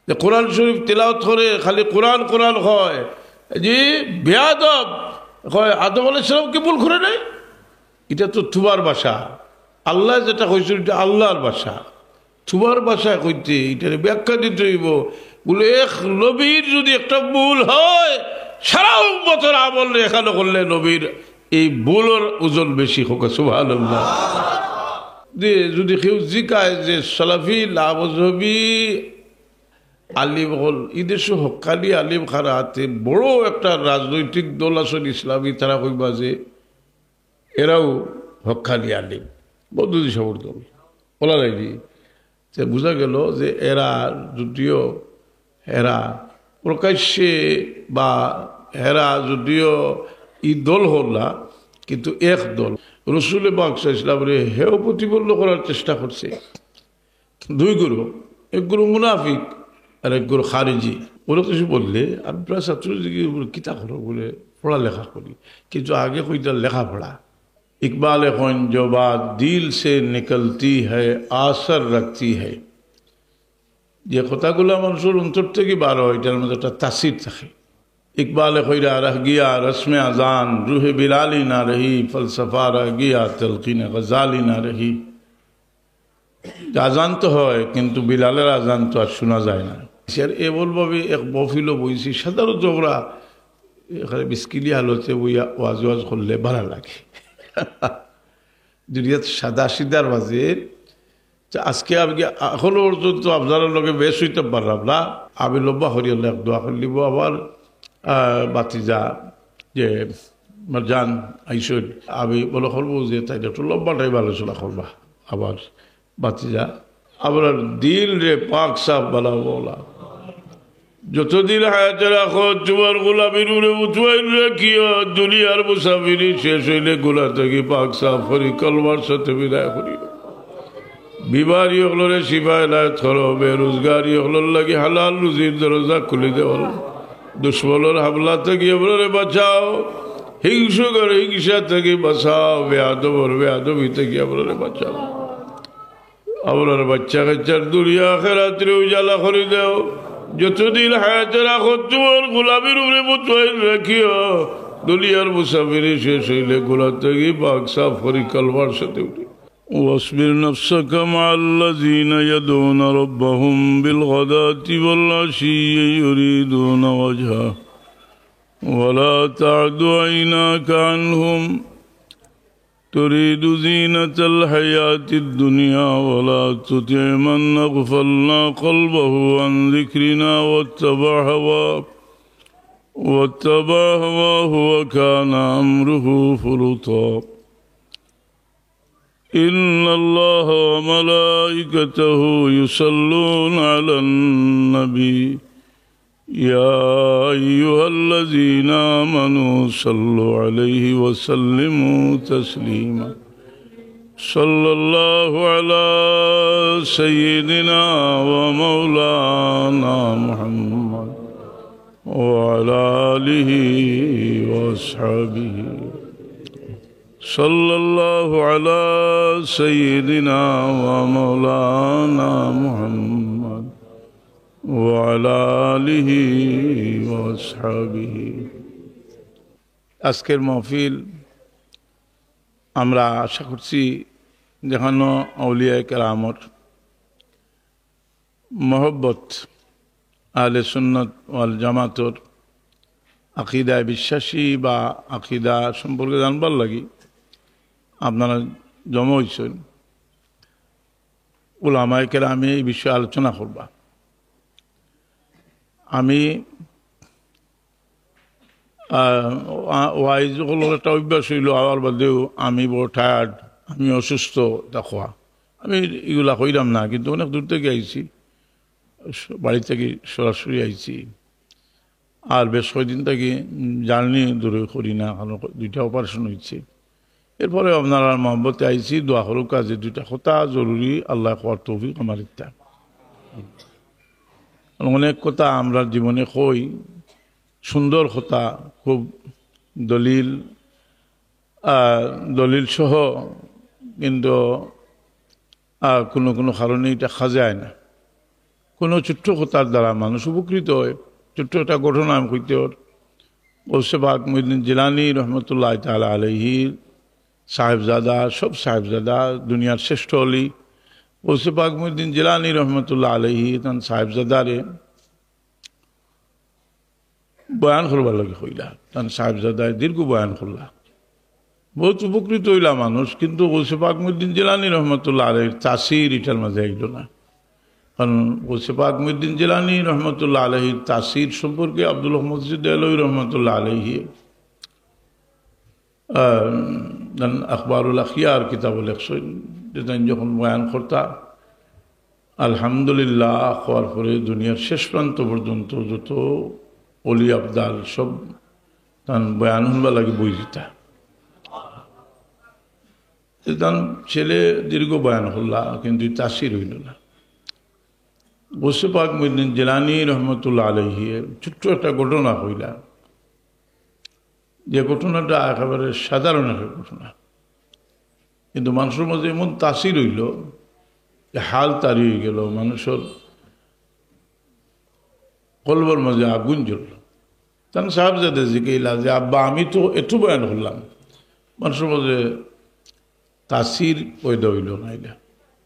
যে কোরআন শরীফ তেলাওয়াত করে খালি কোরআন কোরআন হয় যে বেয়াদব হয়, আদম আলাইহিস সালামকে ভুল করে নাই? এটা তো থুবার ভাষা। আল্লাহ যেটা কইছে এটা আল্লাহর ভাষা, থুবার ভাষা কইতে এটার ব্যাখ্যা দিতে হইব। বলে এক নবীর যদি একটা ভুল হয়, সারা উম্মতের আমল এখানে করলে নবীর এই ভুলের ওজন বেশি হোক। সুবহানাল্লাহ। যদি কেউ জিকায় যে সালাফি লামজহবি আলিম হল, এদেশে হক্কানি আলিম খারা হাতে বড় একটা রাজনৈতিক দল আসল ইসলামী, তারা কইবা যে এরাও হক্কানি আলিম, বদুদি সবর দল বলা লাগি। যে বোঝা গেল যে এরা যদিও এরা প্রকাশ্যে বা এরা যদিও ই দল হল না, কিন্তু এক দল রসুল পাক ইসলামের হেও প্রতিবন্ধ করার চেষ্টা করছে। দুই গুরু, এক গুরু মুনাফিক আর এক গুরু খারিজি। ওরা কিছু বললে আমি প্রায় ছাত্রদিকে কিতা করো বলে পড়ালেখা করি, কিন্তু আগে কইটা লেখাপড়া। ইকবাল এখন जो बात दिल से निकलती है आसर रखती है, যে কথাগুলো মানুষের অন্তর থেকে বার হয় এটার মধ্যে একটা তাসির থাকে। इकबाल खैरा रह गया रस्म अजान, रूह बिलाली ना रही, फलसफा रह गया तलकीन गजाली ना रही। আজান তো হয় কিন্তু বিলালের আজান তো আর শোনা যায় না। এমনভাবে এক মহফিলও বইছি, সাধারণত ওরা এখানে বিস্কিলি হালতে বইয়া ওয়াজ ওয়াজ করলে ভালো লাগে। দুনিয়াতে সাদা সিদার মাঝে আজকে আমি এখনো পর্যন্ত আপনার লোকে বেশ হইতে পারলাম না। আমি লম্বা হরিয়াল এক দোয়া করে নিব। আবার বাতিজা যে যান আইসন, আমি বলে করবো যে তাই একটু লম্বা টাইম আলোচনা করবা। আবার বাতিজা আপনার দিল রে পাক সাফ বালা বলা, যতদিন হায়াতে রাখো তোমার গোলামির উড়ে উঠবাইল রাখিও, দুনিয়ার মুসাফিরি শেষ হইলে গোলা থেকে পাক সাফ করি কলমার সাথে বিদায় করি। বিমারি হলরে শিবায় লায়ত করো, বেরোজগারি হলর লাগে হালাল রুজির দরজা খুলে দেওয়াল, দুশ্মনের হামলা থেকে আপনারে বাঁচাও, হিংসুকের হিংসা থেকে বাঁচাও, বেয়াদবর বেয়াদবি থেকে আপনারে বাঁচাও। আপনার বাচ্চা কাচ্চার দুনিয়া আখিরাতের উজালা করে দেও। যতদিন হায়াতে রাখো তোমার গোলামির উপরে মুতমাইন রাখিও, দুনিয়ার মুসাফিরি শেষ হইলে গোলা থেকে পাক সাফ করি কলমার সাথে উঠি। واصبر نفسك مع الذين يدعون ربهم بالغداة والعشي يريدون وجهه ولا تعد عيناك عنهم تريد زينة الحياة الدنيا ولا تطع من أغفلنا قلبه عن ذكرنا واتبع هواه وكان أمره فرطا إن الله وملائكته يصلون على النبي يا أيها الذين آمنوا صلوا عليه وسلموا تسليما صلى الله على سيدنا ومولانا محمد وعلى آله وأصحابه صلى الله على سيدنا ومولانا محمد وعلى آله وأصحابه। আজকের মাহফিল আমরা আশা করছি যেখানে আউলিয়ায়ে কেরামর মহব্বত, আহলে সুন্নাত ওয়াল জামাতর আকিদায় বিশ্বাসী বা আকিদা সম্পর্কে জানবার লাগি আপনারা জমা হয়েছেন। উলামায়ে কেরামে এই বিষয়ে আলোচনা করবা। আমি ওয়াইজ হলো একটা অভ্যাস হইল, আবার বাদেও আমি বড় টায়ার্ড, আমি অসুস্থ দেখোয়া, আমি এগুলা কইলাম না। কিন্তু অনেক দূর থেকে আইছি, বাড়ি থেকে সরাসরি আইছি। আর বেশ কয়েকদিন থেকে জার্নি দূরে করি না, কারণ দুইটা অপারেশন হয়েছে। এরপরে আপনার মহব্বতে আইছি, দোয়া করুক কাজে দুইটা কথা জরুরি, আল্লাহ করার তৌফিক আমার ইচ্ছা। অনেক কথা আমরা জীবনে কই, সুন্দর কথা, খুব দলিল সহ, কিন্তু কোনো কোনো কারণে এটা খাজায় না। কোনো ছোট্ট কথার দ্বারা মানুষ উপকৃত হয়। ছোট্ট একটা ঘটনা আমি কইতে ওর গৌসে পাক মুহিউদ্দিন জিলানী রহমতুল্লাহ তাআলা আলাইহি সাহেবজাদা, সব সাহেবজাদা, দুনিয়ার শ্রেষ্ঠ অলি গৌসে পাক মুহিউদ্দিন জিলানী রহমতুল্লাহ আলাইহি তান সাহেবজাদারে বয়ান করবার লাগে হইলা। তান সাহেবজাদায় দীর্ঘ বয়ান করলা, বহুত উপকৃত হইলা মানুষ। কিন্তু গৌসে পাক মুহিউদ্দিন জিলানী রহমতুল্লাহ আলাইহির তাসির এটার মাঝে আইল না। কারণ গৌসে পাক মুহিউদ্দিন জিলানী রহমতুল্লাহ আলাইহির তাসির সম্পর্কে আব্দুল মসজিদ দেহলভী রহমতুল্লাহ আলাইহি আখবারুল আখিয়ার কিতাব লেখছেন, যেটা যখন বয়ান করতা আলহামদুলিল্লাহ হওয়ার পরে দুনিয়ার শেষ প্রান্ত পর্যন্ত যত অলি আবদাল সব তান বয়ান হনবা লাগে বই দিতা। তান ছেলে দীর্ঘ বয়ান হল্লা, কিন্তু তাসির হইল না। গৌসে পাক মুহিউদ্দিন জিলানী রহমতুল্লাহ আলাইহি ছোট্ট একটা ঘটনা হইলা, যে ঘটনাটা একেবারে সাধারণ একটা ঘটনা, কিন্তু মানুষের মধ্যে এমন তাসির হইল যে হাল তারি হয়ে গেল, মানুষের কলবর মাঝে আগুন জ্বলল। তান সাহেবজাদে জিজ্ঞাইলা যে আব্বা আমি তো একটু বয়ান করলাম, মানুষের মধ্যে তাসির পয়দা হইল না, এটা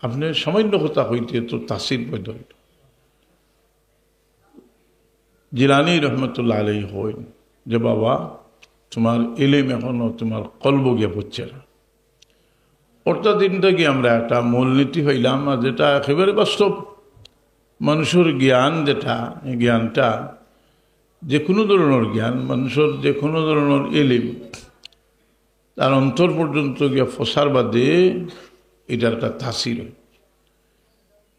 আপনি সামান্য কথা হইতে তো তাসির পয়দা হইল। জিলানী রহমতুল্লাহ আলাইহি হইন যে বাবা তোমার ইলম এখনো তোমার কলব গিয়ে পড়ছে না। অর্থাৎ দিনটা কি আমরা একটা মূলনীতি হইলাম, আর যেটা একেবারে বাস্তব। মানুষের জ্ঞান যেটা, এই জ্ঞানটা যে কোনো ধরনের জ্ঞান, মানুষের যে কোনো ধরনের ইলম তার অন্তর পর্যন্ত গিয়ে ফসার বাদে এটার একটা তাসির হয়।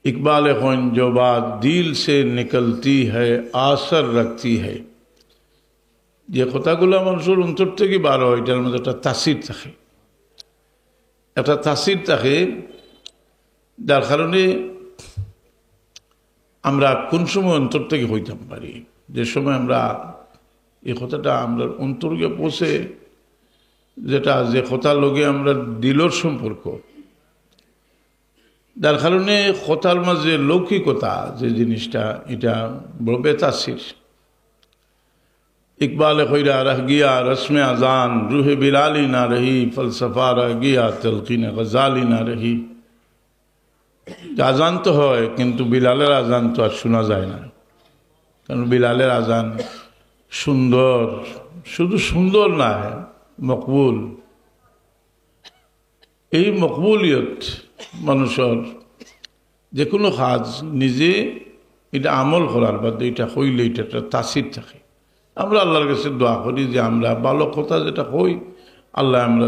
इकबाल ख़ुन जो बात दिल से निकलती है आसर रखती है, যে কথাগুলো মানুষের অন্তর থেকে বার হয় এটার মধ্যে একটা তাসির থাকে, একটা তাসির থাকে, যার কারণে আমরা কোন সময় অন্তর থেকে হইতাম পারি, যে সময় আমরা এই কথাটা আমরা অন্তর গিয়ে পৌঁছে, যেটা যে কথার লগে আমরা দিলর সম্পর্ক, যার কারণে কথার মাঝে লৌকিকতা যে জিনিসটা এটা বড় বেতাসির। इकबाल खैरा रह गया रस्म अजान, रूह बिलाली ना रही, फलसफा रह गया तलकीन गजाली ना रही। আজান তো হয়, কিন্তু বিলালের আজান তো আর শোনা যায় না, কারণ বিলালের আজান সুন্দর, শুধু সুন্দর না, মকবুল। এই মকবুলিয়ত মানুষের যে কোনো কাজ নিজে এটা আমল করার বাদে এটা হইলে এটা একটা তাসির থাকে। আমরা আল্লাহর কাছে দোয়া করি যে আমরা ভালো কথা যেটা হই আল্লাহ আমরা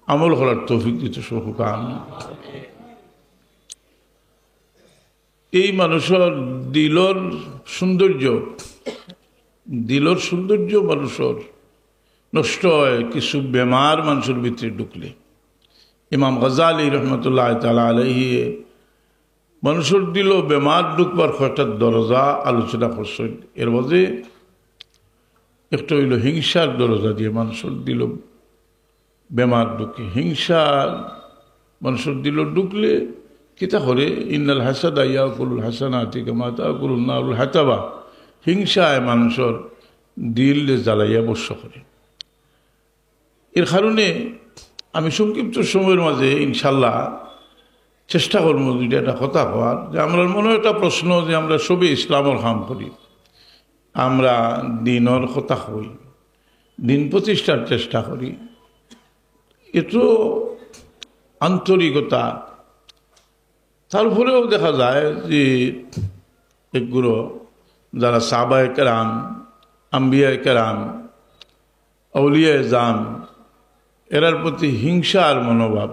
আমল করার তৌফিক দিতে সহুকান। এই মানুষের দিলর সৌন্দর্য, দিলর সৌন্দর্য মানুষের নষ্ট হয় কিছু বেমার মানুষের ভিতরে ঢুকলে। ইমাম গজালি রহমতুল্লাহ তাআলা আলাইহি মানুষের দিল বেমার ঢুকবার কয়েকটা দরজা আলোচনা করছেন। এর মধ্যে একটা হইল হিংসার দরজা দিয়ে মানুষের দিল বেমার ঢুকে। হিংসা মানুষের দিল ঢুকলে কিতা করে, ইন্নাল হাসাদা ইয়াকুলুল হাসানাতি কামা তাকুলুন নারুল হাতাবা, হিংসায় মানুষের দিল জ্বালাইয়া বর্ষ করে। এর কারণে আমি সংক্ষিপ্ত সময়ের মাঝে ইনশাল্লাহ চেষ্টা করবো দুইটা একটা কথা হওয়ার, যে আমরা মনে একটা প্রশ্ন যে আমরা সবই ইসলামের কাম করি, আমরা দিনের কথা হই, দিন প্রতিষ্ঠার চেষ্টা করি, এত আন্তরিকতা, তারপরেও দেখা যায় যে এগুলো যারা সাহাবায়ে কেরাম, আম্বিয়ায়ে কেরাম, আউলিয়ায়ে জাম, এরার প্রতি হিংসার মনোভাব,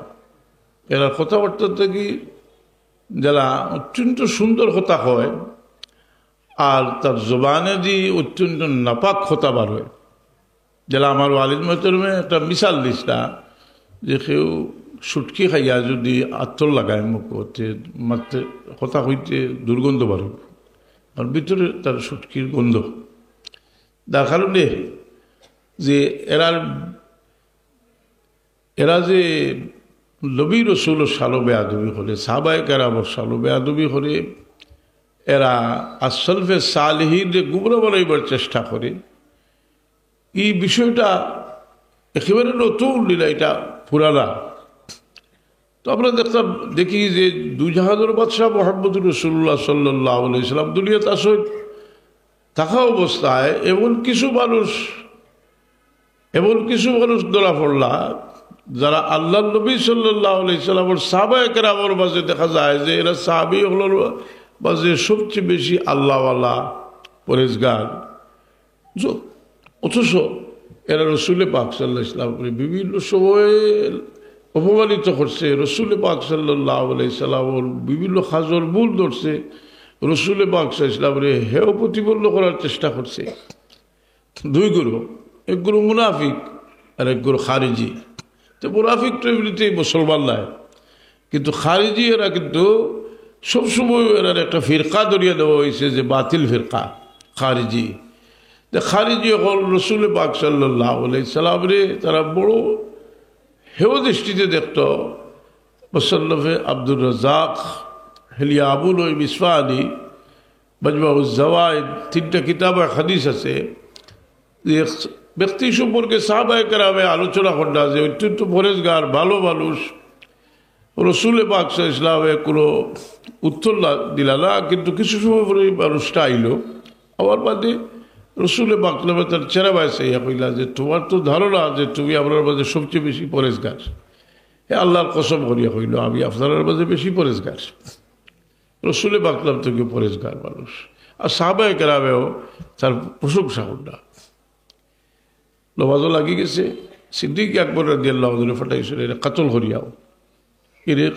এরা কথাবার্তা থেকে যারা অত্যন্ত সুন্দর কথা হয় আর তার জবানে দিয়ে অত্যন্ত নাপাক কথা বার হয়। যারা আমার ওয়ালিদ মহতরমে একটা মিসাল দিসটা, যে কেউ সুটকি খাইয়া যদি আত্মর লাগায় মুখ হতে মাত্র কথা হইতে দুর্গন্ধ বার হবে, আর ভিতরে তার সুটকির গন্ধ। তার কারণে যে এরা যে নবী রসুল সালো বেয়াদবি করে, সাহাবায়ে কেরামের সালো বেয়াদবি করে, এরা আসলফে সালেহীনদের গুমরা বানাইবার চেষ্টা করে। এই বিষয়টা একেবারে নতুন লীলা, এটা পুরানা। তো আমরা দেখি যে দুজাহানের বাদশাহ মোহাম্মদুর রাসূলুল্লাহ সাল্লাল্লাহু আলাইহি সাল্লাম দুনিয়াতে আসেন, থাকা অবস্থায় এমন কিছু মানুষ ধরা পড়লা যারা আল্লাহ নবী সাল্লাল্লাহু আলাইহি সাল্লামের সাহাবায়ে কেরামের মাঝে দেখা যায় যে এরা সাহাবী হলোর মাঝে সবচেয়ে বেশি আল্লাহওয়ালা, পরেজগার, অথচ এরা রসুল পাক সাল্লাল্লাহু আলাইহি সাল্লামকে বিভিন্ন সময়ে অপমানিত করছে। রসুল পাক সাল্লাল্লাহু আলাইহি সাল্লামের বিভিন্ন খাজর মূল ধরছে, রসুল পাক সাল্লাল্লাহু আলাইহি সাল্লামের হেয় প্রতিপন্ন করার চেষ্টা করছে। দুই গুরু, এক গুরু মুনাফিক আর এক গুরু খারিজি। তো মুনাফিক তো এমনিতেই মুসলমান নয়, কিন্তু খারিজি এরা কিন্তু সবসময় এরার একটা ফিরকা ধরিয়ে দেওয়া হয়েছে যে বাতিল ফিরকা খারিজি। খারিজি হল রসুল পাক সাল্লাল্লাহু আলাইহি সাল্লামরে তারা বড় হেয় দৃষ্টিতে দেখত। মুসান্নফে আব্দুর রাজ্জাক, হিলিয়া আবুল ইসফাহানি, মাজমাউজ জাওয়ায়েদ, তিনটা কিতাব হাদিস আছে যে ব্যক্তি সম্পর্কে সাহাবায়ে কেরামে আলোচনা করা যে অত্যন্ত পরেজগার, ভালো মানুষ। রসুল পাক সাল্লাল্লাহু আলাইহি সাল্লামে কোনো উত্তর দিলা না, কিন্তু কিছু সময় পরে মানুষটা আইল। আমার বাদে রসুল পাক তার চেরা বয়সে ইয়া কইলা যে তোমার তো ধারণা যে তুমি আপনার মাঝে সবচেয়ে বেশি পরেজগার। আল্লাহর কসম করিয়া কইল আমি আপনার মাঝে বেশি পরেজগার। রসুল পাক থেকে পরেজগার মানুষ, আর সাহাবায়ে কেরামেও তার প্রশংসা করলা। নমাজও লাগি গেছে, সিদ্দিক আকবর রাদিয়াল্লাহু আনহু ফাটাইছিল এর কাতল করিয়াও,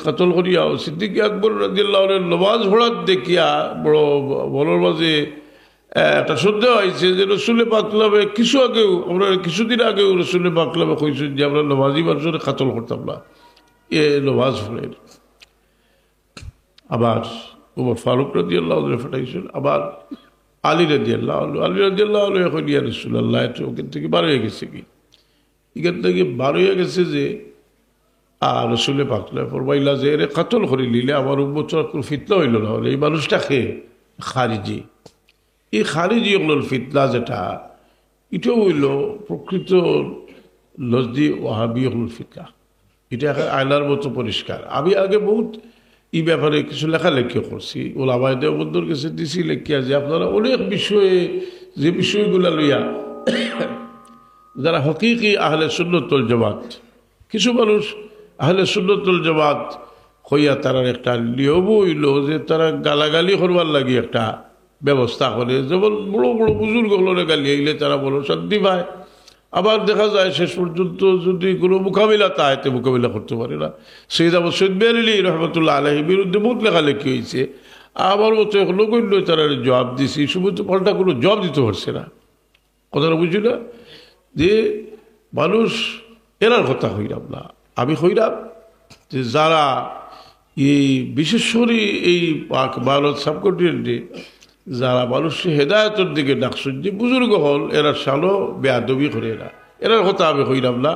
কাতল করিয়াও সিদ্দিক আকবর রাদিয়াল্লাহু আনহু নমাজ পড়ার দেখিয়া বড় বড়র মাঝে একটা সন্দেহ হয়েছে যে রসুল পাক কিছুদিন আগেও রসুল পাক কইছেন যে আমরা নমাজি মানুষের কাতল করতাম না, এ নমাজ পড়েন। আবার ওমর ফারুক রাদিয়াল্লাহু আনহু ফাটাইছেন, আবার আলী রাদিয়াল্লাহু আনহু এখন ইয়া রাসূলুল্লাহ ওখান থেকে বার হয়ে গেছে, কি এখান থেকে বার হয়ে গেছে যে রসুল পাক ফরমাইলা যে এর কাতল করে নিলে আমার উম্মত কোনো ফিতনা হইল না। হলে এই মানুষটা খেয়ে খারিজি, এই খারিজি হল ফিতনা যেটা, এটাও হইল প্রকৃত নজদি ওয়াহাবি হল ফিতনা। এটা আয়নার মতো পরিষ্কার। আমি আগে বহুত এই ব্যাপারে কিছু লেখালেখিও করছি, ওলামায়ে দেওবন্দের কাছে দিছি লেখিয়া যে আপনারা অনেক বিষয়ে যে বিষয়গুলা লইয়া যারা হকিকি আহলে সুন্নাত ওয়াল জামাত, কিছু মানুষ আহলে সুন্নাত ওয়াল জামাত হইয়া তারা একটা নিয়মও হইল যে তারা গালাগালি করবার লাগি একটা ব্যবস্থা করে। যেমন বড় বড় বুজুর্গ হলরে গালি আইলে তারা বড় শান্তি পায়, আবার দেখা যায় শেষ পর্যন্ত যদি কোনো মোকাবিলা তাইতে মোকাবিলা করতে পারে না। সৈয়দ আবু সৈয়দ বেরেলি রহমতুল্লাহ আলাইহির বিরুদ্ধে বহুত লেখালেখি হয়েছে, আমার মতো নগণ্য তারা জবাব দিছি, সময় তো পাল্টা কোনো জবাব দিতে পারছে না। কথাটা বুঝি না যে মানুষ এরার কথা হইলাম না, আমি হইলাম যে যারা এই বিশেষ করে এই ভারত সাবকন্টিনেন্টে যারা মানুষের হেদায়তের দিকে ডাকছেন যে বুজুর্গ হল, এরা সালো বেয়াদবি করে না, এরার কথা আমি হইলাম না।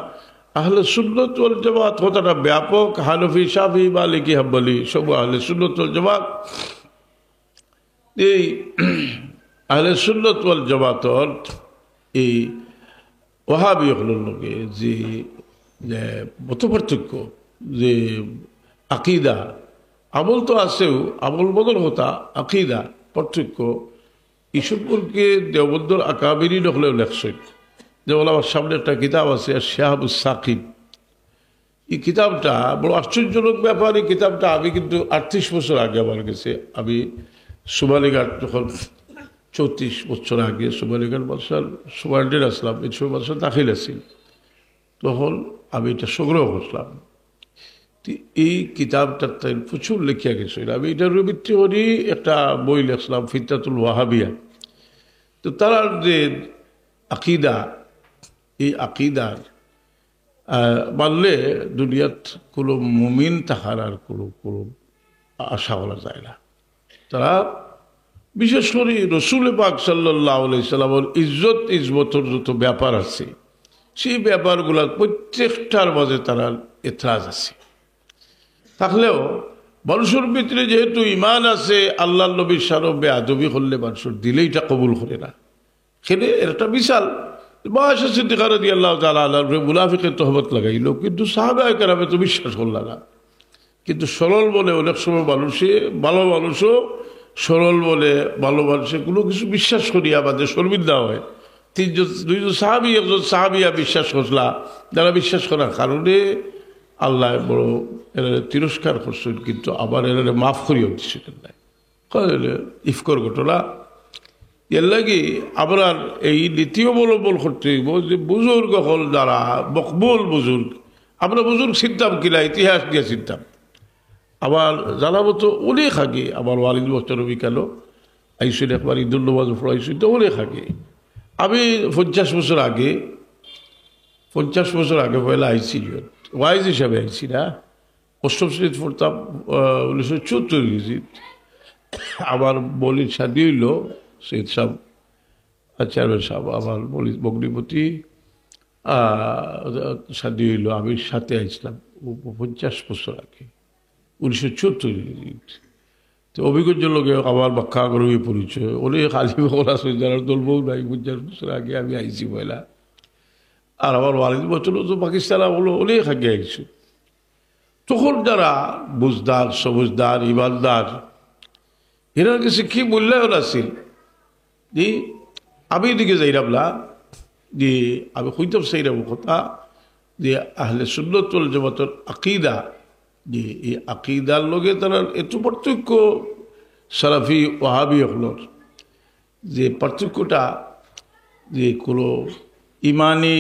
আহলে সুন্নাত ওয়াল জামাত কথাটা ব্যাপক, হানফি শাফি মালিকি হাম্বলি সব আহলে সুন্নাত ওয়াল জামাত। এই আহলে সুন্নাত ওয়াল জামাতর এই ওয়াহাবি হলের লোকে যে মত পার্থক্য, যে আকিদা, আমল তো আছেও, আমল বদল হতা, আকিদা পার্থক্য, এই সম্পর্কে দেওবন্দর আকাবিরি হলেও লেখছেন। যেমন আমার সামনে একটা কিতাব আছে শাহাবুস সাকিব, এই কিতাবটা বড় আশ্চর্যজনক ব্যাপার। এই কিতাবটা আমি কিন্তু 38 বছর আগে আমার গেছে, আমি সোমালিঘাট যখন 34 বছর আগে সোমালিঘাট মাদ্রাসার সুপারিনটেন্ডেন্ট আসলাম, এই সময় মাদ্রাসা দাখিল আছি, তখন আমি এটা সংগ্রহ করলাম। এই কিতাবটার তাই প্রচুর লেখিয়া গেছিল। আমি এটার ভিত্তি করি একটা বই লিখলাম ফিতনাতুল ওয়াহাবিয়া। তো তারা যে আকিদা, এই আকিদার মানলে দুনিয়াত কোনো মুমিন তাহার আর কোনো আশা করা যায় না। তারা বিশেষ করে রসুল পাক সাল্লাল্লাহু আলাইহি সাল্লামের ইজ্জত ইজমতের যত ব্যাপার আছে, সেই ব্যাপারগুলোর প্রত্যেকটার মাঝে তারা এতরাজ আছে। থাকলেও মানুষের ভিতরে যেহেতু ইমান আছে, আল্লাহর নবীর শানে বেয়াদবি করলে মানুষের দিলেই এটা কবুল করে না। সেখানে একটা বিশাল আয়েশা সিদ্দিকা রাদিয়াল্লাহু তাআলা আনহা মুনাফিকের তহমত লাগাইল, কিন্তু সাহাবায়ে কেরামে তো বিশ্বাস করল না। কিন্তু সরল বলে অনেক সময় মানুষে, ভালো মানুষও সরল বলে ভালো মানুষে কোনো কিছু বিশ্বাস করিয়া আমাদের শর্মিন্দা হয়। দুইজন সাহাবি, একজন সাহাবিয়া বিশ্বাস করলা, যারা বিশ্বাস করার কারণে আল্লাহ বড় এরা তিরস্কার করছেন, কিন্তু আবার এরা মাফ করিয়া দিচ্ছিলেন না। ইফকর ঘটনা এর লাগে আমরা এই নীতি অবলম্বন করতে হইব যে বুজুর্গ হল যারা মকবুল বুজুর্গ, আমরা বুজুর্গ চিনতাম কিনা ইতিহাস দিয়ে চিনতাম। আবার জানা মতো অনেক আগে আমার ওয়ালিদ বছর বিকাল আইসুন, একবার ঈদুল নমাজ পড়াইছুন, তো অনেক আগে আমি 50 বছর আগে পয়লা আইসি ওয়াইজ হিসাবে আইসি না, অষ্টম শ্রেণীতে পড়তাম 1974 ইংরেজিত। আমার বলির শাদী হইল, সৈয়দ সাহেব চেয়ারম্যান সাহেব আমার বলি বগ্নিপতি শাদী হইল, আমি সাথে আইছিলাম 50 বছর আগে 1974। তো অভিজ্ঞ লোকে আমার বাক্কা গরমে পরিচয় অনেক আলিম ওরা সৈদার দলবও নাই। 50 বছর আগে আমি আইছি পয়লা। আর আমার ওয়ালিদ বছর তো পাকিস্তান হলো অনেক আগে আইছি। তখন যারা বুঝদার, সবুজদার, ইমানদার, এনার কাছে কি মূল্যায়ন আছে যে আমি এদিকে যাইরাম না, যে আমি কইতাম সেইরাম কথা যে আহলে সুন্নাত ওয়াল জামাতের আকীদা, যে এই আকীদার লগে তারা এত পার্থক্য সালাফি ওয়াহাবি হলোর, যে পার্থক্যটা যে কোনো ইমানি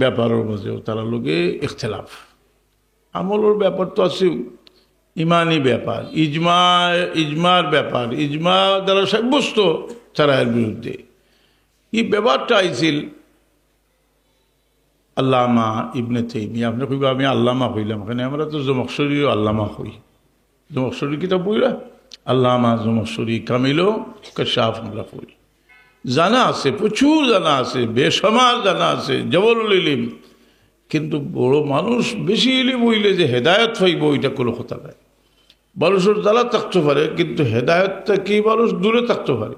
ব্যাপারের মাঝেও তারা লগে ইখতিলাফ, আমলের ব্যাপার তো আছে, ইমানি ব্যাপার, ইজমার ব্যাপার, ইজমা দ্বারা সাব্যস্ত তারা এর বিরুদ্ধে। এই ব্যাপারটা আইছিল আল্লামা ইবনে তাইমিয়া। আপনি কইবা আমি আল্লামা হইলাম, এখানে আমরা তো জমকশরীও আল্লামা হই। জমকশরী কিতাব বইরা আল্লামা জমকশরী কামিলও কাশাফ আমরা হই। জানা আছে, প্রচুর জানা আছে, বেসমার জানা আছে, জবরুল ইলম। কিন্তু বড় মানুষ বেশি ইলিম হইলে যে হেদায়ত হইব ওইটা কোনো কথা নাই। মানুষের দ্বারা থাকতে পারে, কিন্তু হেদায়তটা কি মানুষ দূরে থাকতে পারে।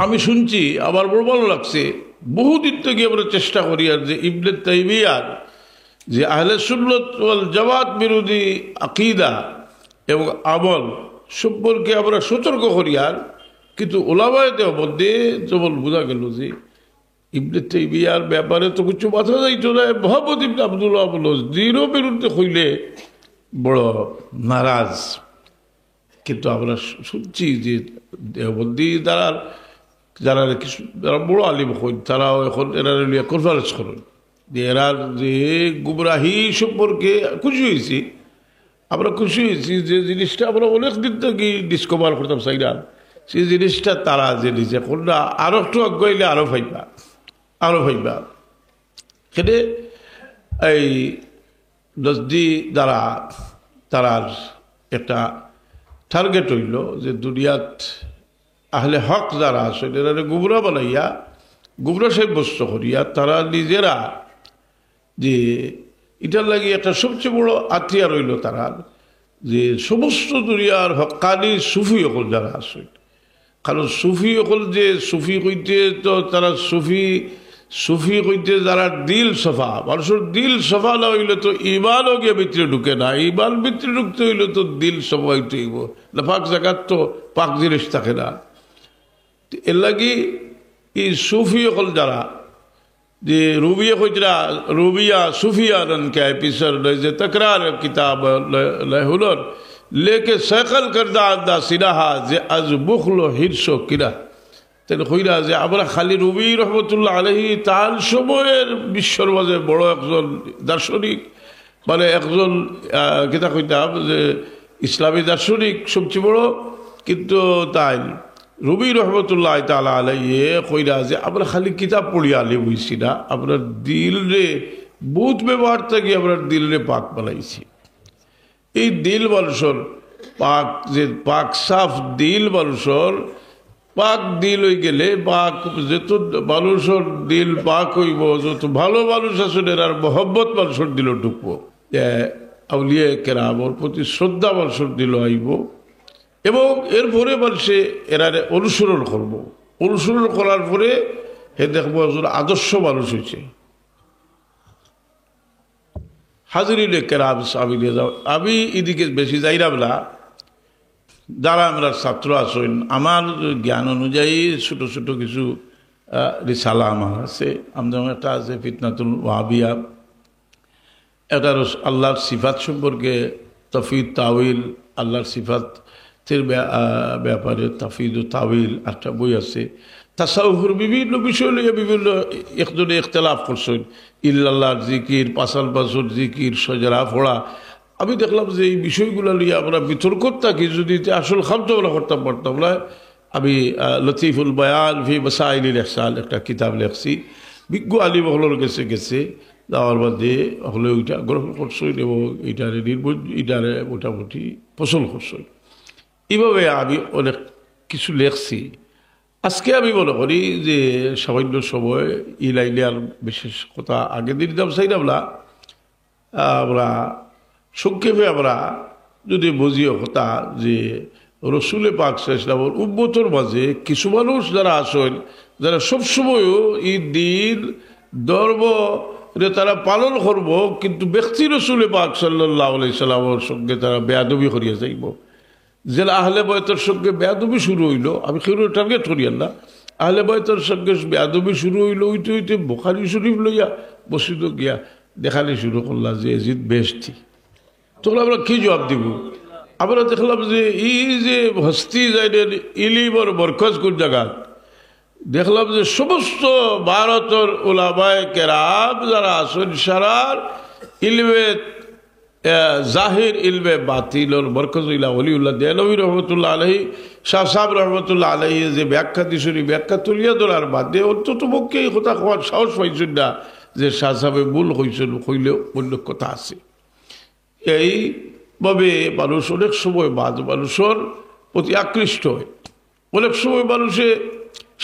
আমি শুনছি, আমার বড় ভালো লাগছে, বহুদিন থেকে আমরা চেষ্টা করি আর যে ইবনে তাইমিয়ার যে আহলে সুন্নাত ওয়াল জামাত বিরোধী আকীদা এবং আমল সম্পর্কে আমরা সতর্ক করি, আর কিন্তু ওলামায়ে দেওবন্দে যেমন বোঝা গেল যে ইবনে তাইমিয়ার ব্যাপারে তো কিছু মাথা যাইতো না। মুহাম্মদ ইবনে আব্দুল্লাহ নজদীরও বিরুদ্ধে হইলে বড় নারাজ। কিন্তু আমরা শুনছি যে দেওবন্দি যারা কিছু যারা বড় আলিম হইন, তারাও এখন এরা কনফারেন্স করেন যে এরার যে গুমরাহি সম্পর্কে খুশি হয়েছি। আমরা খুশি হয়েছি যে জিনিসটা আমরা অনেক দিন থেকে ডিসকভার করতাম চাই না, সেই জিনিসটা তারা যে নিজে কোনটা আরো একটু আগাইলে আরো ভাইবা। সেটা এই নজদি দ্বারা তারার একটা টার্গেট হইল যে দুনিয়াত আহলে হক যারা আছে এরা গুমরা বানাইয়া, গুমরা সাব্যস্ত করিয়া তারা নিজেরা যে এটার লাগে একটা সবচেয়ে বড় আত্মীয়া রইল তারা, যে সমস্ত দুনিয়ার হক্কানি সুফি অকল যারা আছে। কারণ সুফি অকল যে সুফি কইতে তো তারা সুফি কইতে যারা দিল সফা, মানুষের দিল সফা না হইলে তো ইমানও গিয়ে ভিতরে ঢুকে না। ইমান ভিতরে ঢুকতে হইলে তো দিল সফা হইতে হইব না, পাক জায়গার তো পাক জিনিস থাকে না। এর লাগি এই সুফি অকল যারা যে রুবিয়া কইতরা রুবিয়া সুফিয়া কে পিছর যে তকরার কিতাব লহুলর लेके सकल करदा आदा सिराहा जे आज बुखलो हिरसो किरा तेन কইরা যে আমরা খালি রুবি রহমতুল্লাহ আলাইহি তার সময়ের বিশ্বর মাঝে বড় একজন দার্শনিক, মানে একজন কিতা কইতাম যে ইসলামী দার্শনিক সবচেয়ে বড়, কিন্তু তাই রুবি রহমতুল্লাহ তাআলা আলাইহি কইরা যে আমরা খালি কিতাব পড়িয়া আলে হইছি না, আমরা দিল রে বহুত ব্যবহার থেকে আমরা দিল রে পাক বানাইছি। এই দিল মানুষের পাক, যে পাক সাফ দিল মানুষের পাক দিল হয়ে গেলে পাক যত মানুষের দিল পাক হইব, যত ভালো মানুষ আসলে আর মহব্বত মানুষের দিল ঢুকবো। আউলিয়া কেরামর প্রতি শ্রদ্ধা বর্ষণ দিল আইব এবং এরপরে মানুষে এরারে অনুসরণ করব। অনুসরণ করার পরে হে দেখবো একজন আদর্শ মানুষ হয়েছে। হাজিরিনে কেরাম সামিলে যাও, আমি এদিকে বেশি যাইরাম না, যারা আমরা ছাত্র আসেন আমার জ্ঞান অনুযায়ী ছোট ছোট কিছু রিসালা আমার আছে। আমাদের একটা আছে ফিতনাতুল ওয়াহাবিয়া, একটা আল্লাহর সিফাত সম্পর্কে তফিদ তাউইল, আল্লাহর সিফাতের ব্যাপারে তফিদ ও তাউইল একটা বই আছে। তাসাউফের বিভিন্ন বিষয় নিয়ে বিভিন্ন একজনে ইখতলাফ করছেন, ইল্লাল্লাহর জিকির, পাসাল পাসুর জিকির, সজরা ফোড়া। আমি দেখলাম যে এই বিষয়গুলো নিয়ে আমরা বিতর্ক থাকি, যদি আসল খামতো আমরা করতাম পারতাম না। আমি লতিফুল বয়ান ফি মাসাইলিল ইহসান একটা কিতাব লেখছি, বিজ্ঞ আলিম হলোর গেছে যাওয়ার বাদে হলে ওইটা গ্রহণ করছেন এবং এটারে মোটামুটি পছন্দ করছেন। এইভাবে আমি অনেক কিছু লেখছি। আজকে আমি মনে করি যে সামান্য সময় ইলাইলে আর বিশেষ কথা আগে দিন দাম চাইলাম না, আমরা সংক্ষেপে আমরা যদি বুঝিও কথা যে রসুলে পাক সাল্লাল্লাহু উম্মতের মাঝে কিছু মানুষ যারা আসেন, যারা সবসময়ও এই দিন ধর্ম তারা পালন করব, কিন্তু ব্যক্তি রসুলে পাক সাল্লাল্লাহু আলাইহি সাল্লামের সঙ্গে তারা বেয়াদবি করিয়া যাইব। যে আহলে বয়তের সঙ্গে বেয়াদবি শুরু হইল, আমি কেউ টার্গেট করিয়ান না, আহলে বয়তের সঙ্গে বেয়াদবি শুরু হইল, হইতে হইতে বুখারী শরীফ লইয়া বসিত গিয়া দেখালে শুরু করলাম যে এজিদ বেহেশতি। তখন আমরা কি জবাব দিব? আমরা দেখলাম যে এই যে হস্তি যাইলেন ইলিমর বরকজ কোন জায়গা, দেখলাম যে সমস্ত ভারতের উলামায়ে কেরাম যারা আছেন সারার ইলমে জাহির ইলমে বাতিলর বরকজ ইলা ওলিউল্লাহ দেনবী রহমতুল্লাহ আলাইহি, শাহ সাহেব রহমতুল্লাহ আলাইহি যে ব্যাখ্যা দিছুনি, ব্যাখ্যা তুলিয়া ধরার বাদে অন্তত পক্ষে এই কথা কোয়ার সাহস পাইছেন না যে শাহ সাহেবে ভুল হয়েছেন, হইলেও অন্য কথা আছে। এইভাবে মানুষ অনেক সময় বাদ মানুষের প্রতি আকৃষ্ট হয়, অনেক সময় মানুষে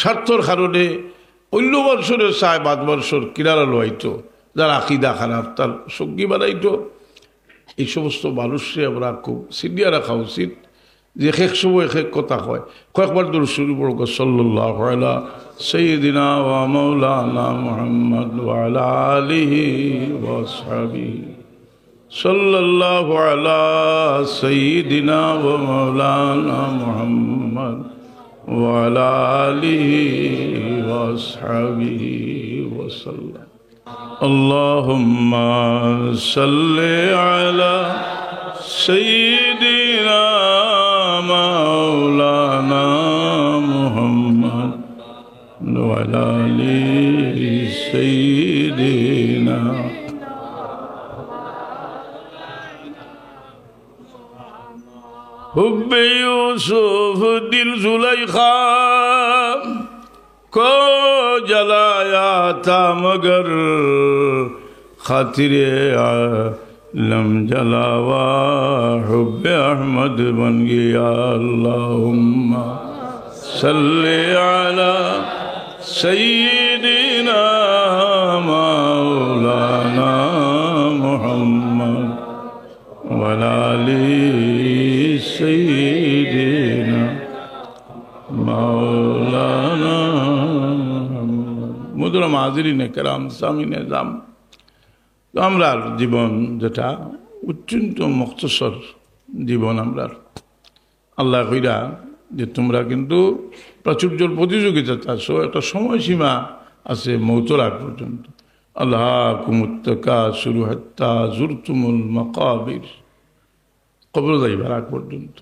স্বার্থর কারণে অন্য মানুষের চায় বাদ মানুষের কিনারা লইতো, যার আকিদা খারাপ তার সঙ্গী বানাইতো। এই সমস্ত মানুষে আমরা খুব সিনিয়া রাখা উচিত যে এক সময় এক কথা হয়। কয়েকবার দরুদ শুরু করব, সাল্লাল্লাহু আলা সাইয়্যিদিনা ওয়া মাওলানা মুহাম্মদ ওয়া আলা আলিহি ওয়া আসহাবিহি, সাল্লাল্লাহু আলা সাইয়্যিদিনা ওয়া মাওলানা মুহাম্মদ ওয়া আলা আলিহি ওয়া আসহাবিহি ওয়া সাল্লাম। اللهم صل على سيدنا مولانا محمد وعلى آل سيدنا حب يوسف دل زلیخا کو جلایا تھا مگر خاطر عالم جلاوا حب احمد بن گیا. اللہم صلی علی سیدنا مولانا محمد وعلی آل سیدنا مولانا. মুদরাম হাজিরিনে কেরাম সামিনে জাম, আমরার জীবন যেটা অত্যন্ত মুক্তসর জীবন আমরার, আল্লাহ কইরা যে তোমরা কিন্তু প্রাচুর্যর প্রতিযোগিতা আছো, একটা সময়সীমা আছে মৌতের আগ পর্যন্ত। আল্লাহ কুমুত্তকা শুরু হাত্তা জুরতুমুল মাকাবির, কবর যাইবার আগ পর্যন্ত।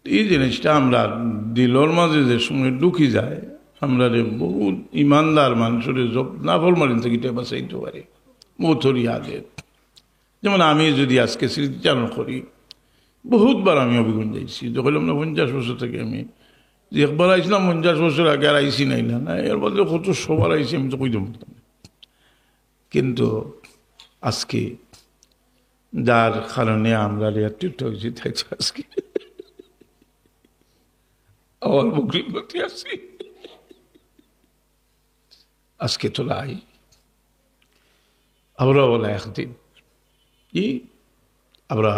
এই জিনিসটা আমরা দিলর মাঝে যে সময় ঢুকি যায়, আমরা বহুত ইমানদার মানুষের নাফল মারিন থেকে বাঁচাইতে পারি মৌথরি আগে। যেমন আমি যদি আজকে স্মৃতিচারণ করি, বহুতবার আমি অভিজ্ঞ যাইছি, যখন আমরা 50 বছর থেকে আমি যে একবার আইছিলাম 50 বছর আগে আর আইসি নাই না, এর মধ্যে কত সবার আইসি আমি তো কইতে পারতাম না। কিন্তু আজকে যার কারণে আমরা রিয়াক্টিভ হয়েছি, তাই আজকে আমার মুখের প্রতি আসি আজকে তো নাই। আমরা বলে একদিন কি আমরা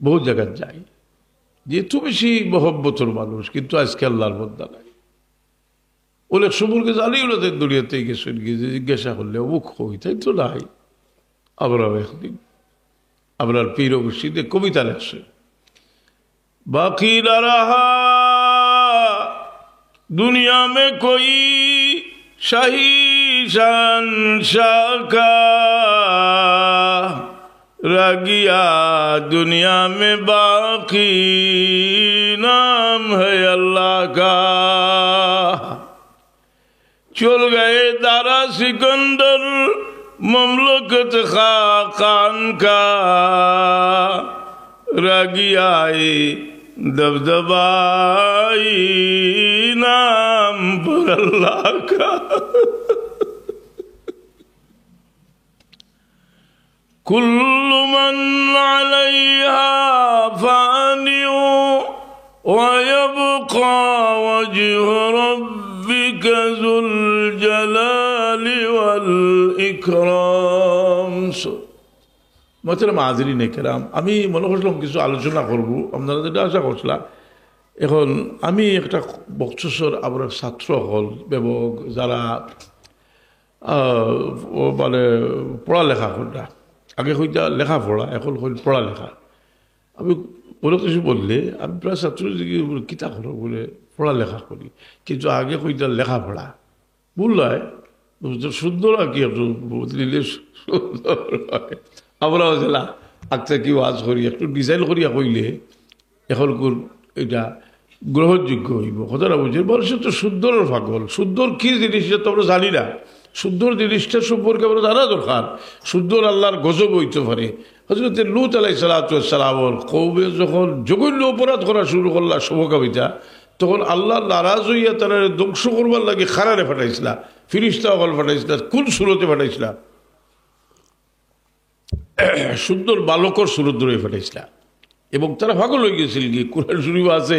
বহু জায়গায় যাই, যেহেতু বেশি মহব্বতর মানুষ, কিন্তু আজকে আল্লাহর বন্দা নাই। অনেক সম্পর্কে জানি ওনাদের দুনিয়াতে গেছেন, গিয়ে জিজ্ঞাসা করলে অমুক কই, তাই তো নাই। আমরাও একদিন আপনার পীর মুর্শিদে কবিতা লেখছে, বাকি না রাহা দুনিয়া মে কোই শাহী शहंशाह का, रह गया दुनिया में बाकी नाम है अल्लाह का। चल गए दारा सिकंदर ममलकत खाकान का, रह गया दबदबाई नाम पर अल्लाह का। कुल्लु मन अलैहा फानिउ व यबका वजहु रब्बिका जुल जलाली वल इकराम। মোহতারাম হাজিরিনে কেরাম, আমি মনে করছিলাম কিছু আলোচনা করব, আপনারা যেটা আশা করছিলাম। এখন আমি একটা বক্তৃতার আমরা ছাত্র হল এবং যারা মানে পড়ালেখা করা, আগে হইতা লেখাপড়া, এখন হইল পড়ালেখা। আমি কোনো কিছু বললে আমি প্রায় ছাত্র কিতা করো বলে পড়ালেখা করি, কিন্তু আগে হইতা লেখাপড়া বললায় সুন্দর আর কি একটু বদলিলে সুন্দর হয়। আমরাও জেলা আচ্ছা কি ওয়াজ করি, একটু ডিজাইন করিয়া কইলে এখন কোন এটা গ্রহণযোগ্য হইব। কথাটা বুঝে মানুষের তো সুন্দরের পাগল। সুন্দর কি জিনিস তো আমরা জানি না, সুন্দর জিনিসটা সম্পর্কে আমরা জানা দরকার। সুন্দর আল্লাহর গজব হইতে পারে। হযরত লূত আলাইহিস সালামের কওমে যখন জঘন্য অপরাধ করা শুরু করলা সমকামিতা, তখন আল্লাহ নারাজ হইয়া তারা ধ্বংস করবার লাগে খারারে ফাটাইছিলা, ফিরিস্তা অকল ফাটাইছিলা, কোন সুরতে ফাটাইছিলা? সুন্দর বালকর সুরত ধরে ফাটাইছিলা। এবং তারা পাগল হয়ে গেছিল কি, কোরআন শরীফ আছে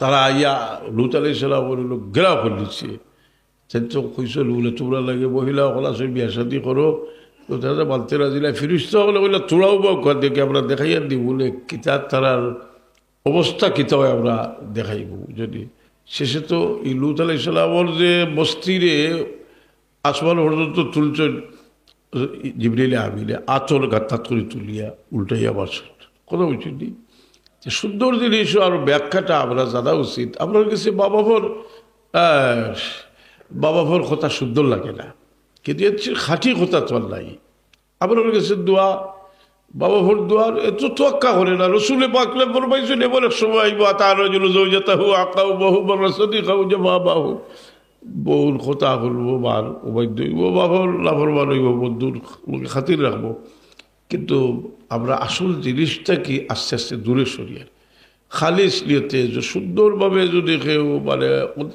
তারা আইয়া লূত আলাইহিস সালামের লোক ঘেরাও করে দিচ্ছে। কইসল বলে তোমরা লাগে মহিলা কলা সব বিয়া শাদি করো, তো তারা মানতে রাজিলা। ফিরিস্তা হলে বললে তোরাও বা দেখে আমরা দেখাইয়া দিই বলে কিতাব তারার অবস্থা কিতাব আমরা দেখাইব। যদি শেষে তো এই লূত আলাইহিস সালামের যে বস্তিরে আসমান পর্যন্ত তুলছেন জিবরিল আমিনে আতর গাত্তাত করে তুলিয়া উল্টাইয়া বাসন কথা বলছি। যে সুন্দর জিনিস আর ব্যাখ্যাটা আমরা জানা উচিত। আপনার কাছে বাবা কথা সুন্দর লাগে না, কিন্তু এর খাঁটি কথা তো নাই। আপনার কাছে দোয়া বাবা ভোর দোয়ার এত তোয়াক্কা করে না। রসুলে পাকলে ফরমাইছেন এমন এক সময় আইব তারজুল যাওজাতাহু আকাউ বাহু বরসাদি খাউ জামা বাহু, বউর কথা বলবো বার অবাধ্য হইব, বাবার লাভরবান হইব, বন্ধুর খাতির রাখবো, কিন্তু আমরা আসল জিনিসটা কি আস্তে আস্তে দূরে সরিয়ে খালিস নিয়তে যে সুন্দরভাবে যদি কেউ মানে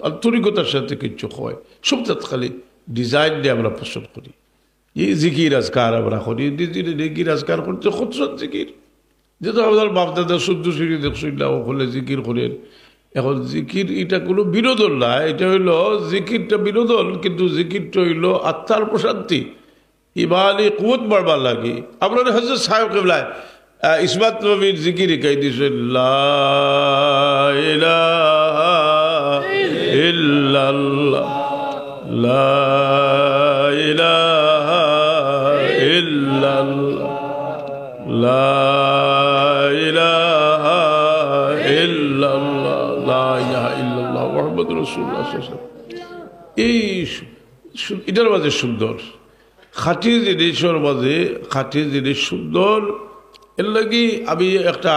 আন্তরিকতার সাথে কিছু হয়, সবটা খালি ডিজাইন দিয়ে আমরা পছন্দ করি। এই জিকির আজকার আমরা করি, জিকির আজকার করতে খুচরা জিকির, যেহেতু আমাদের বাপদাদা শুদ্ধ সিঁড়ি দেখছিলাম ওখানে জিকির করেন। এখন জিকির এটা কোনো বিনোদন না, এটা হইল জিকিরটা বিনোদন, কিন্তু জিকিরটা হইল আত্মার প্রশান্তি, ইমানি কুওয়াত বাড়বার লাগে। আপনার হযরত সাহেব কিবলায় ইসমাত নবীর জিকির শিখাই দিয়েছেন, লা ইলাহা ইল্লাল্লাহ লা ইলাহা ইল্লাল্লাহ লা ইলাহা ইল্লাল্লাহ লা ইলাহা ইল্লাল্লাহ মুহাম্মাদুর রাসূলুল্লাহ সাল্লাল্লাহু আলাইহি ওয়াসাল্লাম। এই এটার মাঝে সুন্দর খাঁটি জিনিসের মাঝে খাঁটি জিনিস সুন্দর। এর লাগি আমি একটা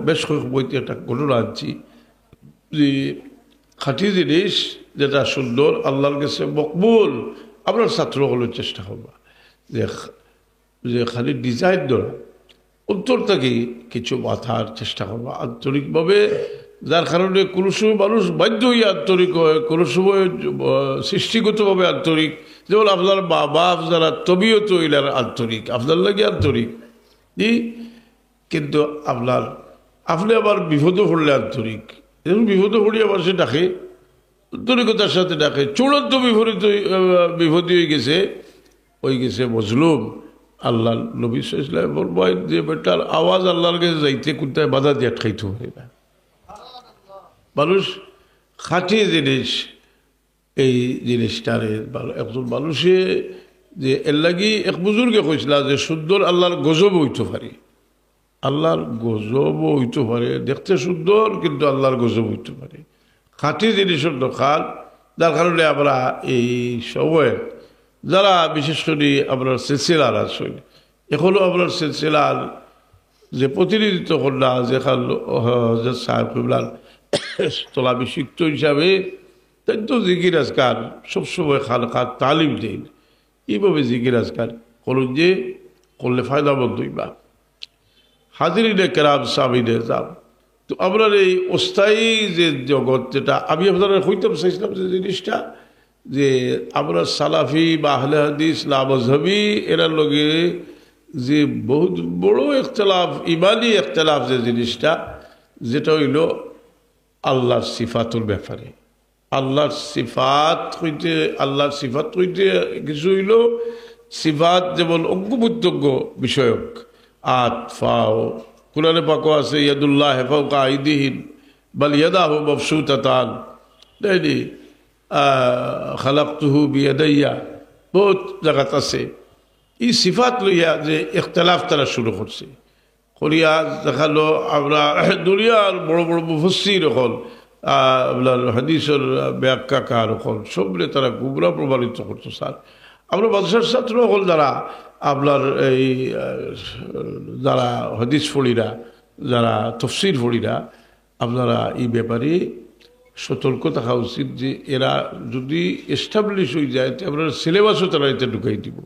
বেশ কয়েক বইতে একটা ঘটনা আনছি যে খাঁটি জিনিস যেটা সুন্দর আল্লাহর কাছে মকবুল, আপনার ছাত্রগুলোর চেষ্টা করবা যে খালি ডিজাইন ধরা অন্তর থেকে কিছু মাথার চেষ্টা করবা আন্তরিকভাবে, যার কারণে কোনো সময় মানুষ বাধ্য হয়ে আন্তরিক হয়, কোনো সময় সৃষ্টিগতভাবে আন্তরিক। যেমন আপনার মা বাপ যারা তবিয়ত হইলার আন্তরিক, আপনার লাগে আন্তরিক কিন্তু আপনি আবার বিপদও পড়লে আন্তরিক। যেমন বিপদও পড়ি আবার সে ডাকে আন্তরিকতার সাথে ডাকে। চূড়ান্ত বিপদী হয়ে গেছে মজলুম, আল্লাহ নবী সাল্লাল্লাহু আলাইহি ওয়াসাল্লাম বলবেন যে বেটার আওয়াজ আল্লাহর কাছে যাইতে কোথায় বাধা দিয়ে আটকাইতে পারে না। মানুষ খাঁটি জিনিস এই জিনিসটারে একজন মানুষে যে এর লাগি এক বুজুর্গে কইছিল যে সুন্দর আল্লাহর গজব হইতে পারে, আল্লাহর গজব হইতে পারে, দেখতে সুন্দর কিন্তু আল্লাহর গজব হইতে পারে। খাঁটি জিনিসের দোকান, যার কারণে আমরা এই সময়ে যারা বিশেষ করে আপনার সিলসিলার আছেন, এখনও আপনার সিলসিলার যে প্রতিনিধিত্ব কন্যা যেখান হযরত সাহেব কিবলার স্থলাভিষিক্ত হিসাবে তাই তো জিকির আজকার সবসময় খানকার তালিম দেন। এইভাবে জিকির আজকার করুন যে করলে ফায়দামন্দ হইবা। হাজিরিনে কেরাম সামিনে যাম। তো আপনার এই অস্থায়ী যে জগৎ, যেটা আমি আপনারা হইতে চাইছিলাম যে জিনিসটা, যে আমরা সালাফি বা আহলে হাদিস লা মাযহাবী এরার লগে যে বহুত বড় ইখতিলাফ, ইমানি ইখতিলাফ যে জিনিসটা, যেটা হইল আল্লাহর সিফাতুর ব্যাপারে। আল্লাহর সিফাত হইতে কিছু হইল সিফাত যেমন অজ্ঞ বিষয়ক, আত ফাও কুরআনে পাক আছে ইয়াদুল্লাহ ফাওকা আইদিহিম বাল ইয়াদাহু মাবসুতাতান, তাইনি খালাকতুহু বিয়াদাইয়া, বহুত জায়গাত আছে। এই সিফাত লইয়া যে ইখতিলাফ তারা শুরু করছে করিয়া দেখালো। আমরা দুনিয়ার বড় বড় মুফাসসির হল, আপনার হাদিসের ব্যাখ্যাকার হল, সবরে তারা গুমরা প্রমাণিত করতো। স্যার আমরা মাদ্রাসার ছাত্র হল যারা আপনার এই যারা হাদিস ফড়িরা, যারা তফসির ফড়িরা, আপনারা এই ব্যাপারে সতর্ক থাকা উচিত যে এরা যদি এস্টাবলিশ হয়ে যায় আপনার সিলেবাসও তারা এতে ঢুকাই দিব।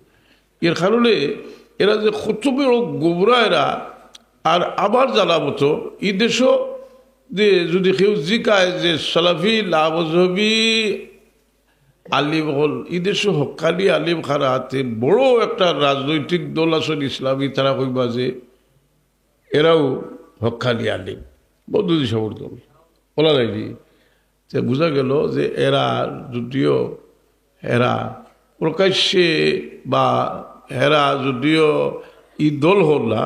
এর কারণে এরা যে কত বড় গোবরা এরা। আর আবার জানা মতো এই দেশও যে যদি কেউ জিকায় যে সালাফি লা মাযহাবী আলিম হল, এই দেশও হক্কানি আলিম খারা হাতে বড় একটা রাজনৈতিক দল আসল ইসলামী, তারা কইবা যে এরাও হক্কানি আলিম বদুদি সবর দল বলা যায়নি। যে বোঝা গেল যে এরা যদিও এরা প্রকাশ্যে বা এরা যদিও ই দল হল না,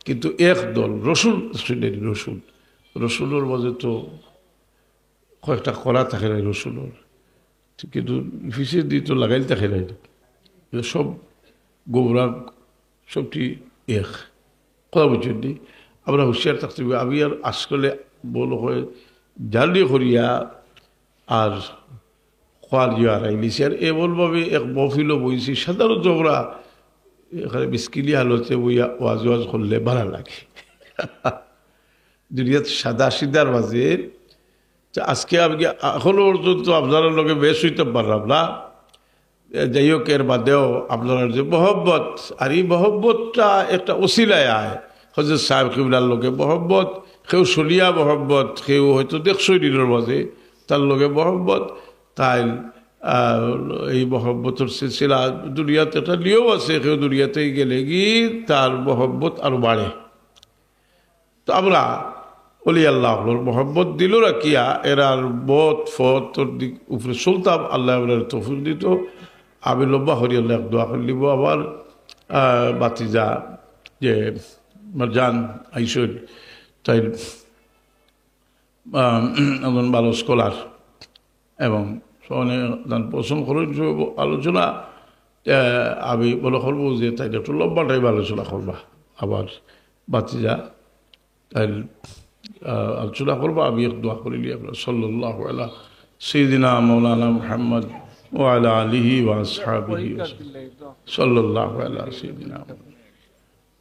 কিন্তু এক দল রসুল শুনেনি। রসুলের মাঝে তো কয়েকটা করা থাকে না রসুলের, কিন্তু ফিসের দিয়ে তো লাগাইল থাকে নাই। সব গোবরা সবটি এক কথা বুঝছেন নি। আমরা হুঁশিয়ার থাকতে হবে। আমি আর আজকালে বল হয় জার্নি করিয়া আর খোয়ার জিয়ার আইলিছি আর এমনভাবে এক মহফিলও বইছি। সাধারণত আমরা এখানে মিসকিলি হালতে বইয়া ওয়াজ ওয়াজ করলে ভালো লাগে। দুনিয়ার সাদা সিদার মাঝে আজকে আমি এখনো পর্যন্ত আপনার লগে বেশ হইতে পারলাম না। যাই হোক, এর বাদেও আপনার যে মহব্বত, আর এই মহব্বতটা একটা ওসিলায় আয়। হযরত সাহেব কিবলার লোকে মহব্বত, কেউ সলিয়া মহব্বত, কেউ হয়তো 150 দিনের মাঝে তার লোকে মহব্বত। তাই এই মহব্বতের সিলসিলা দুনিয়াতে একটা নিয়ম আছে, কেউ দুনিয়াতে গেলে কি তার মহব্বত আরো বাড়ে। তো আমরা অলি আল্লাহর মহব্বত দিল রাখিয়া এরার বত ফতর দিক উপরে চলতাম। আল্লাহ তৌফিক দিত। আমি লম্বা হরি আল্লাহ দোয়া করে নিব। আবার বাতিজা যে মারজান আইসর, তাই একজন ভালো স্কলার এবং পছন্দ করে আলোচনা। আমি বলে করবো যে তাই একটু লম্বা টাইম আলোচনা করবা। আবার বাতিজা তাই আলোচনা করবো। আমি এক দোয়া করিলি আপনার সাল্লাল্লাহু আলা সাইয়্যিদিনা মাওলানা মুহাম্মদ ওয়া আলা আলিহি ওয়া আসহাবিহি সাল্লাল্লাহু আলা সাইয়্যিদিনা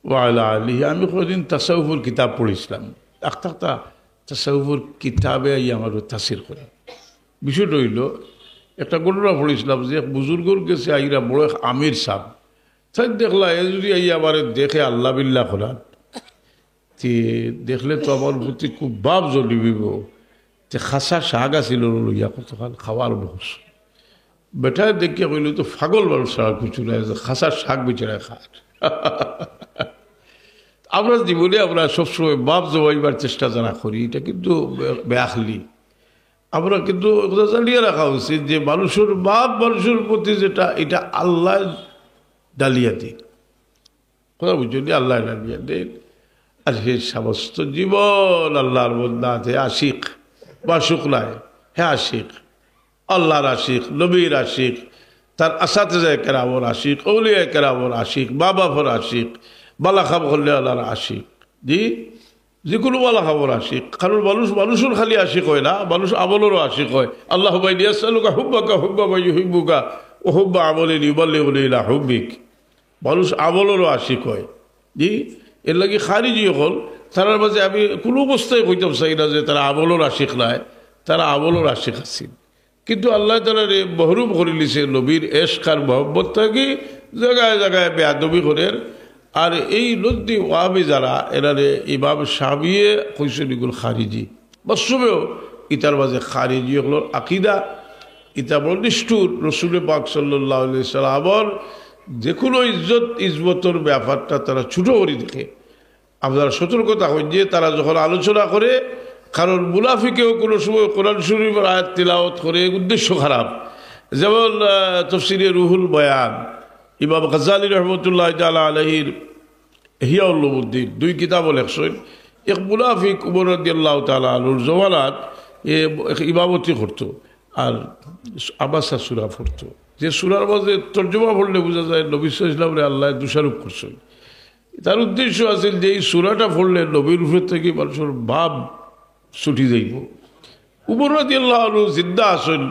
ওয়া আলা আলিহি। আমি কদিন তাসাউফুর কিতাব পড়েছিলাম। একটা তাসাউফুর কিতাবে আমার তাসির করে বিষয়টা হইল, একটা ঘটনা পড়েছিলাম যে এক বুজুর্গর গেছে আইরা বড় এক আমির সাহেব। তাই দেখলা এ যদি আবার দেখে আল্লাহ বিল্লাহ করার দেখলে তো আমার প্রতি খুব ভাব জ্বলিবিব। যে খাসা শাক আছিল লইয়া কতক্ষণ খাওয়ার বস বেটায় দেখিয়া কইল তো ফাগল মানুষ কুচুরায় যে খাসা শাক বিচারায় খার। আমরা জীবনে আমরা সবসময় বাপ জমাইবার চেষ্টা যারা করি, এটা কিন্তু বেআখলি। আমরা কিন্তু জানিয়ে রাখা উচিত যে মানুষের বাপ মানুষের প্রতি যেটা, এটা আল্লাহ ডালিয়া দিন। কথা বুঝছেন, আল্লাহ নিয়ে দেন। আর সে সমস্ত জীবন আল্লাহর বন্দাতে আশিক মাশুক নাই, হ্যাঁ আশিক, আল্লাহর আশিক, নবীর আশিক, তার আসাতেজায়ে কেরামর আশিক, আউলিয়ায়ে কেরামর আশিক, মা বাপর আশিক, বালা খাব করলে আল্লাহর আশিক। জি, যে কোনো বালা খাবর আশিক। কারণ মানুষের খালি আশিক হয় না, মানুষ আমলেরও আশিক হয়। আল্লাহ বাইয়াসালুকা হুব্বাকা হুব্বা মাইয়ুহিব্বুকা ওয়া হুব্বা আমালিন ইউবাল্লিগুনি ইলা হুব্বিক। মানুষ আমলেরও আশিক হয়। জি, এর লাগি খারিজি হল তার মাঝে আমি কোনো অবস্থায় কইতাম চাই না যে তারা আমলের আশিক নাই, তারা আমলের আশিক আছেন। কিন্তু আল্লাহ তাআলা মহরুম করে লিছে নবীর এশক আর মহব্বত থাকি জায়গায় জায়গায় বেয়াদবি করেন। আর এই নদী ওয়াবি যারা এনারে ইমাম শাফিয়ে কইছেন এগুলো খারিজি, বাস্তবেও ইতার মাঝে খারিজি হল আকিদা। ইতা বল নিষ্ঠুর। রসুল পাক সাল্লাল্লাহু আলাইহি সাল্লামর যে কোনো ইজ্জতর ব্যাপারটা তারা ছোটো করে দেখে। আপনারা সতর্কতা হন যে তারা যখন আলোচনা করে, কারণ মুনাফিকেও কোনো সময় কোরআন শরীফের আয়াত তিলাওয়াত করে উদ্দেশ্য খারাপ। যেমন তাফসীরে রুহুল বয়ান ইমাম গাজ্জালী রহমতুল্লাহ তাআলা আলাইহির ইহয়া উলুমুদ্দিন 2 কিতাব লেখছেন। এক মুনাফিক উমর রাদিয়াল্লাহু তাআলা আনহুর জওয়ানাত ইমামতি করতো আর আবাসা সূরা পড়তো, যে সূরার মধ্যে তর্জমা পড়লে বোঝা যায় নবী সাল্লাল্লাহু আলাইহি ওয়াসাল্লাম আল্লাহ দোষারোপ করছেন। তার উদ্দেশ্য আছে যে এই সূরাটা পড়লে নবীর উপর থেকে মানুষের ভাব ছুটি যাইব। উমর রাদিয়াল্লাহু আনহু জিন্দা আছেন।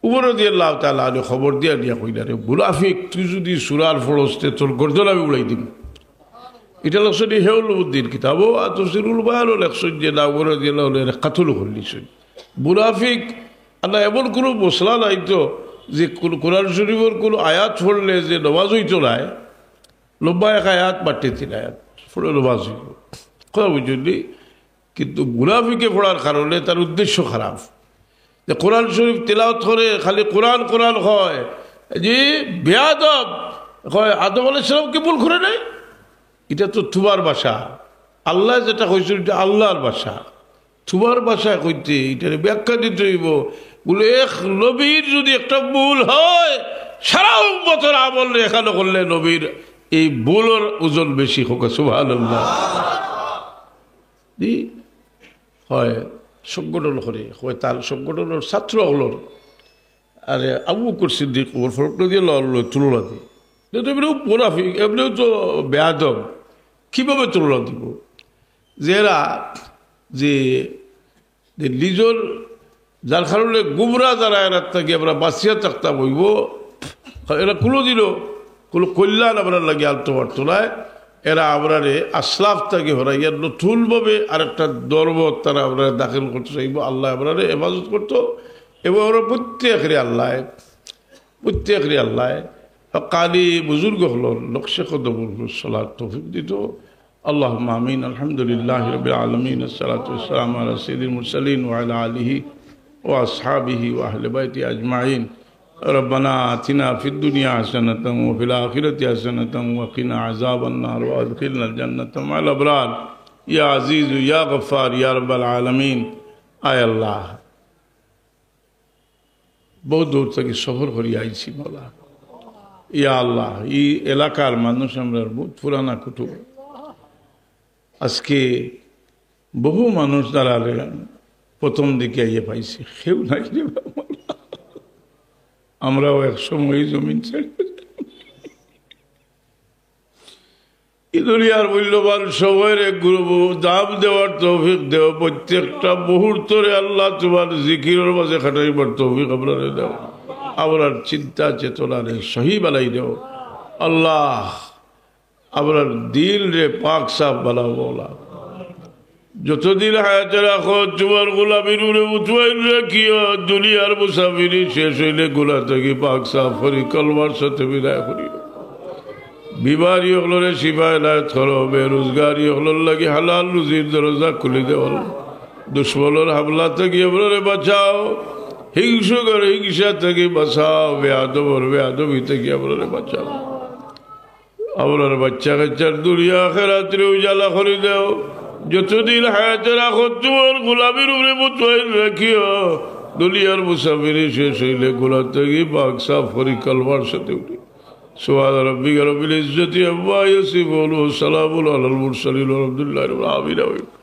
উমর রাদিয়াল্লাহু তাআলা আনহু খবর দিয়া কইলা, রে মুনাফিক, তুই যদি সূরার ফরজতে তোর গর্দন আমি উড়াই দিম। এটা লেখছেন ইহয়া উলুমুদ্দিন কিতাবও। আর তাফসীরুল বায়ানও লেখছেন যে না, উমর রাদিয়াল্লাহু আনহু কাতল করলিছেন। মুনাফিক আল্লাহ এমন কোনো মশলা নাই তো যে কোরআন শরীফের কোনো আয়াত পড়লে যে নমাজ হইতো নাই, লম্বা এক আয়াত বাড়তে 3 আয়াত পড়ে নমাজ হইব। কথা বুঝলি? কিন্তু মুনাফিকে পড়ার কারণে তার উদ্দেশ্য খারাপ। যে কোরআন শরীফ তেলাওয়াত করে খালি কোরআন কোরআন হয়, যে বেয়াদব হয়। আদম আলাইহিস সালামকে ভুল করে নাই, এটা তো থুবার ভাষা। আল্লাহ যেটা কইছে এটা আল্লাহর ভাষা, থুবার ভাষা কইতে এটার ব্যাখ্যা দিতে হইব। বলে এক নবীর যদি একটা ভুল হয়, সারা উম্মতের আমল এখানে করলে নবীর এই ভুলের ওজন বেশি হোক। সুবহানাল্লাহ। হয় সংগঠন করে, হয় তার সংগঠনের ছাত্র হলোর আরে আবু বকর সিদ্দিক ওর ফরকটা দিয়ে তুলনা দিই। এমনিও মুনাফিক, এমনিও তো বেয়াদব, কীভাবে তুলনা দিব? যে এরা যে নিজের যার কারণে গুমরা যারা এরা থাকি আমরা বাঁচিয়া থাকতাম হইব, এরা কোনোদিনও কোনো কল্যাণ আমরা লাগে আনতে পারতো না। এরা আমরারে আসলাফ থেকে হরাইয়া নতুনভাবে আরেকটা ধর্ম তারা আমরা দাখিল করতে চাইব। আল্লাহ আমরারে হেফাজত করতো এবং ওরা প্রত্যেকেরই আল্লাহ কালি বুজুর্গ হল নকশে কদমুল সালাত তৌফিক দিত। আল্লাহুম্মা আমিন। আলহামদুলিল্লাহি রাব্বিল আলামিন, আসসালাতু ওয়াসসালামু আলা সাইয়্যিদিল মুরসালিন ওয়া আলা আলিহি ওয়া আসহাবিহি ওয়া আহলি বাইতি আজমাইন। ربنا آتنا في الدنيا حسنة وفي الآخرة حسنة وقنا عذاب النار وأدخلنا الجنة مع الأبرار يا عزيز يا غفار يا رب العالمين। আয় আল্লাহ, বহু দূর থেকে সফর করি আইছি বলা। ইয়া আল্লাহ, এই এলাকার মানুষ আমরা বহুত পুরানা কুটুব। আজকে বহু মানুষ দাঁড়ালে প্রথম দিকে আইয়ে পাইছি, কেউ নাই রে বাবা। আমরাও এক সময় জমিন ছেড়ে দুনিয়ার মূল্যবান সময়ের দাম দেওয়ার তৌফিক দেও। প্রত্যেকটা মুহূর্তরে আল্লাহ তোমার জিকিরের মাঝে খাটাইবার তৌফিক আপনারে দেও। আপনার চিন্তা চেতনারে সহি বানাই দেও আল্লাহ। আপনার দিল রে পাক সাফ বানাও বলা। যতদিন হায়াতে রাখো তোমার গোলামির উড়ে উঠবাইল রাখিও। দুনিয়ার মুসাফিরি শেষ হইলে গোলা থেকে পাক সাফ করি কলমার সাথে বিদায় করিও। বিমারি হলরে শিফায় নায়ত করো। বেরোজগারি হলর লাগে হালাল রুজির দরজা খুলে দেওয়াল। দুশ্মনের হামলা থেকে আপনারে বাঁচাও। হিংসুকের হিংসা থেকে বাঁচাও। বেয়াদবি থেকে আপনারে বাঁচাও। আপনার বাচ্চা কাচ্চার দুনিয়া আখিরাতের উজালা করে দেও। যতদিন হায়াতে রাখো তোমার গোলামির উপরে মুতমাইন রাখিও। দুনিয়ার মুসাফিরি শেষ হইলে গোলা থেকে পাক সাফ করি কলমার সাথে উঠি। সুবহান রাব্বিকা রাব্বিল ইজ্জাতি আম্মা ইয়াসিফুন ওয়া সালামুন আলাল মুরসালিন ওয়া আলহামদুলিল্লাহি রাব্বিল আলামিন।